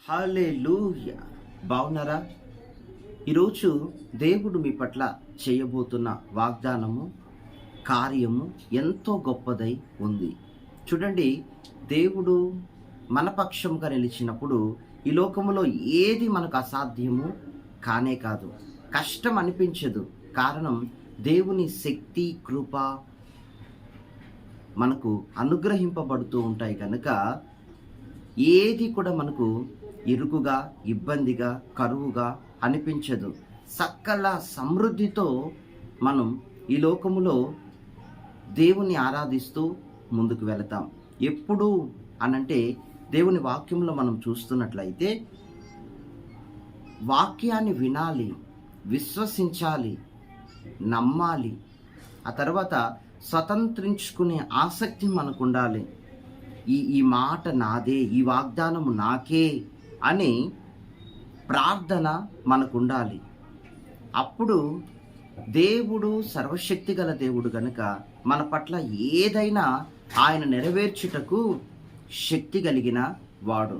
హల్లెలూయా. బాగున్నారా? ఈరోజు దేవుడు మీ పట్ల చేయబోతున్న వాగ్దానము, కార్యము ఎంతో గొప్పదై ఉంది. చూడండి, దేవుడు మన పక్షంగా నిలిచినప్పుడు ఈ లోకములో ఏది మనకు అసాధ్యము కానే కాదు. కష్టం అనిపించదు. కారణం, దేవుని శక్తి, కృప మనకు అనుగ్రహింపబడుతూ ఉంటాయి కనుక ఏది కూడా మనకు ఇరుకుగా, ఇబ్బందిగా, కరువుగా అనిపించదు. సకల సమృద్ధితో మనం ఈ లోకములో దేవుని ఆరాధిస్తూ ముందుకు వెళతాం. ఎప్పుడు అనంటే, దేవుని వాక్యంలో మనం చూస్తున్నట్లయితే వాక్యాన్ని వినాలి, విశ్వసించాలి, నమ్మాలి. ఆ తర్వాత స్వతంత్రించుకునే ఆసక్తి మనకు ఉండాలి. ఈ మాట నాదే, ఈ వాగ్దానము నాకే అని ప్రార్థన మనకు ఉండాలి. అప్పుడు దేవుడు సర్వశక్తి గల దేవుడు గనుక మన పట్ల ఏదైనా ఆయన నెరవేర్చుటకు శక్తి కలిగిన వాడు.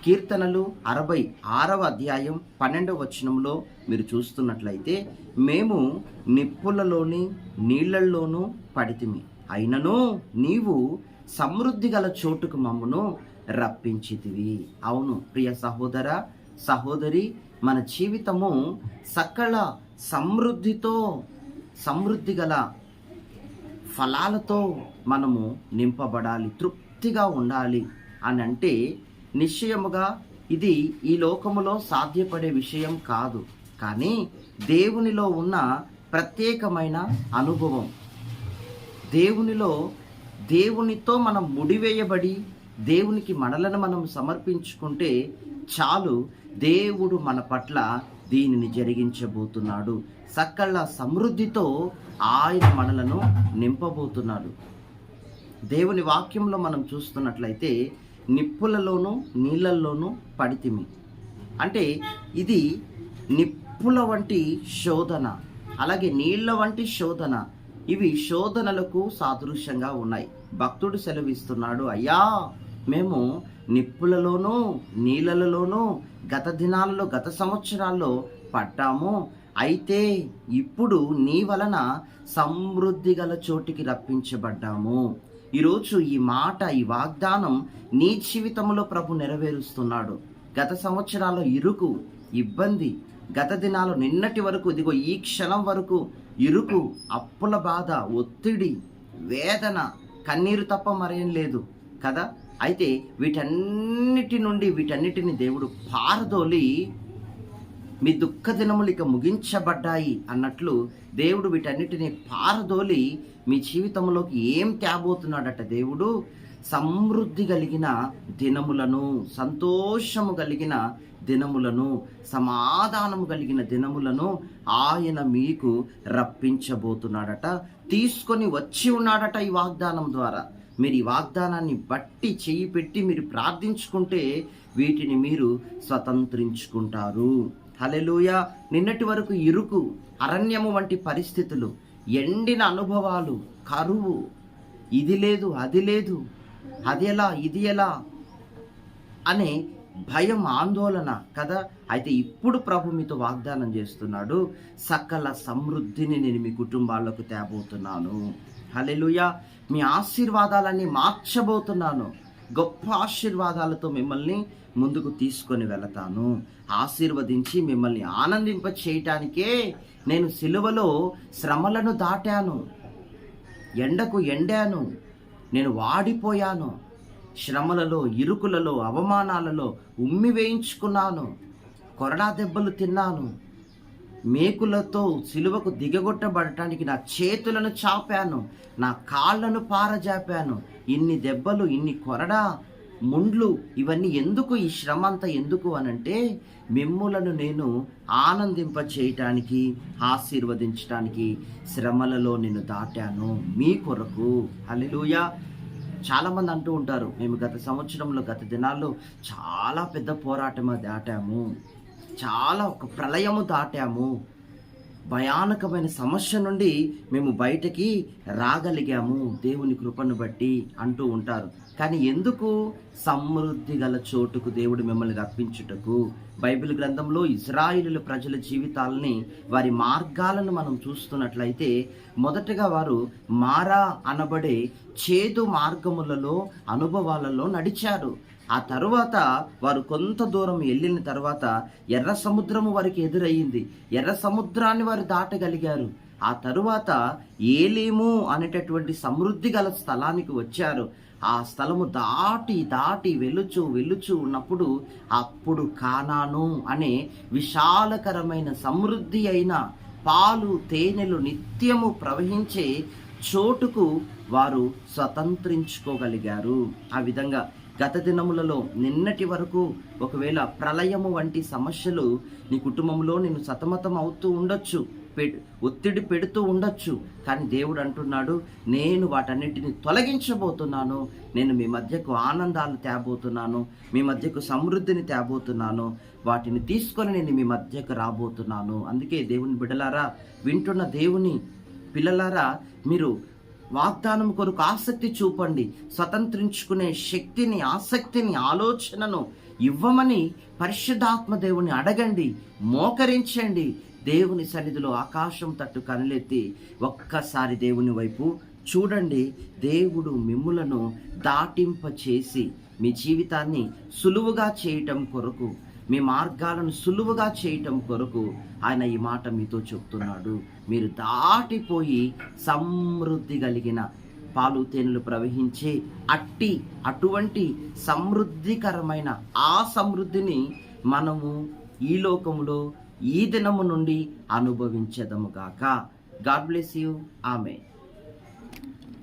కీర్తనలు 66వ అధ్యాయం 12వ వచనంలో మీరు చూస్తున్నట్లయితే, మేము నిప్పులలోని నీళ్లల్లోనూ పడితిమి, అయినను నీవు సమృద్ధి గల చోటుకు మమ్మును రప్పించితివి. అవును ప్రియ సహోదర, సహోదరి, మన జీవితము సకల సమృద్ధితో, సమృద్ధి గల ఫలాలతో మనము నింపబడాలి, తృప్తిగా ఉండాలి అని అంటే, నిశ్చయముగా ఇది ఈ లోకములో సాధ్యపడే విషయం కాదు. కానీ దేవునిలో ఉన్న ప్రత్యేకమైన అనుభవం, దేవునితో మనం ముడివేయబడి దేవునికి మనలను మనం సమర్పించుకుంటే చాలు, దేవుడు మన పట్ల దీనిని జరిగించబోతున్నాడు. సకల సమృద్ధితో ఆయన మనలను నింపబోతున్నాడు. దేవుని వాక్యంలో మనం చూస్తున్నట్లయితే, నిప్పులలోనూ నీళ్ళల్లోనూ పడితిమి అంటే, ఇది నిప్పుల వంటి శోధన, అలాగే నీళ్ల వంటి శోధన. ఇవి శోధనలకు సాదృశ్యంగా ఉన్నాయి. భక్తుడు సెలవిస్తున్నాడు, అయ్యా మేము నిప్పులలోనూ నీళ్ళలోనూ గత దినాలలో, గత సంవత్సరాల్లో పడ్డాము. అయితే ఇప్పుడు నీ వలన సమృద్ధి గల చోటికి రప్పించబడ్డాము. ఈరోజు ఈ మాట, ఈ వాగ్దానం నీ జీవితంలో ప్రభు నెరవేరుస్తున్నాడు. గత సంవత్సరాల్లో ఇరుకు, ఇబ్బంది, గత దినాలు నిన్నటి వరకు, ఇదిగో ఈ క్షణం వరకు ఇరుకు, అప్పుల బాధ, ఒత్తిడి, వేదన, కన్నీరు తప్ప మరేం లేదు కదా. అయితే వీటన్నిటిని దేవుడు పారదోలి, మీ దుఃఖ దినములు ఇక ముగించబడ్డాయి అన్నట్లు దేవుడు వీటన్నిటిని పారదోలి మీ జీవితంలోకి ఏం తేబోతున్నాడట? దేవుడు సమృద్ధి కలిగిన దినములను, సంతోషము కలిగిన దినములను, సమాధానము కలిగిన దినములను ఆయన మీకు రప్పించబోతున్నాడట. తీసుకొని వచ్చి ఉన్నాడట ఈ వాగ్దానం ద్వారా. మీరు ఈ వాగ్దానాన్ని బట్టి చెయ్యి పెట్టి మీరు ప్రార్థించుకుంటే వీటిని మీరు స్వతంత్రించుకుంటారు. హల్లెలూయా. నిన్నటి వరకు ఇరుకు, అరణ్యము వంటి పరిస్థితులు, ఎండిన అనుభవాలు, కరువు, ఇది లేదు, అది లేదు, అది ఎలా, ఇది ఎలా అనే భయం, ఆందోళన కదా. అయితే ఇప్పుడు ప్రభు మీతో వాగ్దానం చేస్తున్నాడు, సకల సమృద్ధిని నేను మీ కుటుంబాలకు తేబోతున్నాను. హల్లెలూయా. మీ ఆశీర్వాదాలన్నీ మార్చబోతున్నాను. గొప్ప ఆశీర్వాదాలతో మిమ్మల్ని ముందుకు తీసుకొని వెళతాను. ఆశీర్వదించి మిమ్మల్ని ఆనందింప చేయటానికే నేను సిలువలో శ్రమలను దాటాను, ఎండకు ఎండాను, నేను వాడిపోయాను, శ్రమలలో, ఇరుకులలో, అవమానాలలో ఉమ్మి వేయించుకున్నాను, కొరడా దెబ్బలు తిన్నాను, మేకులతో సిలువకు దిగగొట్టబడటానికి నా చేతులను చాపాను, నా కాళ్ళను పారజాపాను. ఇన్ని దెబ్బలు, ఇన్ని కొరడా, ముండ్లు, ఇవన్నీ ఎందుకు? ఈ శ్రమ అంతా ఎందుకు అనంటే, మిమ్ములను నేను ఆనందింప చేయటానికి, ఆశీర్వదించటానికి శ్రమలలో నేను దాటాను మీ కొరకు. హల్లెలూయా. చాలామంది అంటూ ఉంటారు, మేము గత సంవత్సరంలో, గత దినాల్లో చాలా పెద్ద పోరాటము దాటాము, చాలా ఒక ప్రళయము దాటాము, భయానకమైన సమస్య నుండి మేము బయటకి రాగలిగాము దేవుని కృపను బట్టి అంటూ ఉంటారు. కానీ ఎందుకు? సమృద్ధి గల చోటుకు దేవుడు మిమ్మల్ని రప్పించుటకు. బైబిల్ గ్రంథంలో ఇశ్రాయేలు ప్రజల జీవితాలని, వారి మార్గాలను మనం చూస్తున్నట్లయితే మొదటగా వారు మారా అనబడే చేదు మార్గములలో, అనుభవాలలో నడిచారు. ఆ తరువాత వారు కొంత దూరం వెళ్ళిన తర్వాత ఎర్ర సముద్రము వారికి ఎదురయ్యింది. ఎర్ర సముద్రాన్ని వారు దాటగలిగారు. ఆ తరువాత ఏలీము అనేటటువంటి సమృద్ధి గల స్థలానికి వచ్చారు. ఆ స్థలము దాటి వెలుచు ఉన్నప్పుడు అప్పుడు కానాను అనే విశాలకరమైన సమృద్ధి అయిన పాలు తేనెలు నిత్యము ప్రవహించే చోటుకు వారు స్వతంత్రించుకోగలిగారు. ఆ విధంగా గత దినములలో నిన్నటి వరకు ఒకవేళ ప్రళయము వంటి సమస్యలు నీ కుటుంబంలో నేను సతమతం అవుతూ ఉండొచ్చు, ఒత్తిడి పెడుతూ ఉండొచ్చు. కానీ దేవుడు అంటున్నాడు, నేను వాటన్నిటిని తొలగించబోతున్నాను. నేను మీ మధ్యకు ఆనందాలు తేబోతున్నాను, మీ మధ్యకు సమృద్ధిని తేబోతున్నాను. వాటిని తీసుకొని నేను మీ మధ్యకు రాబోతున్నాను. అందుకే దేవుని బిడ్డలారా, వింటున్న దేవుని పిల్లలారా, మీరు వాగ్దానం కొరకు ఆసక్తి చూపండి. స్వతంత్రించుకునే శక్తిని, ఆసక్తిని, ఆలోచనను ఇవ్వమని పరిశుద్ధాత్మ దేవుని అడగండి, మోకరించండి. దేవుని సన్నిధిలో ఆకాశం తట్టు కనులెత్తి ఒక్కసారి దేవుని వైపు చూడండి. దేవుడు మిమ్ములను దాటింప చేసి మీ జీవితాన్ని సులువుగా చేయటం కొరకు, మీ మార్గాలను సులువుగా చేయటం కొరకు ఆయన ఈ మాట మీతో చెప్తున్నాడు. మీరు దాటిపోయి సమృద్ధి కలిగిన పాలు తేనెలు ప్రవహించే అటువంటి సమృద్ధికరమైన ఆ సమృద్ధిని మనము ఈ లోకములో ఈ దినము నుండి అనుభవించదము గాక. God bless you. ఆమేన్.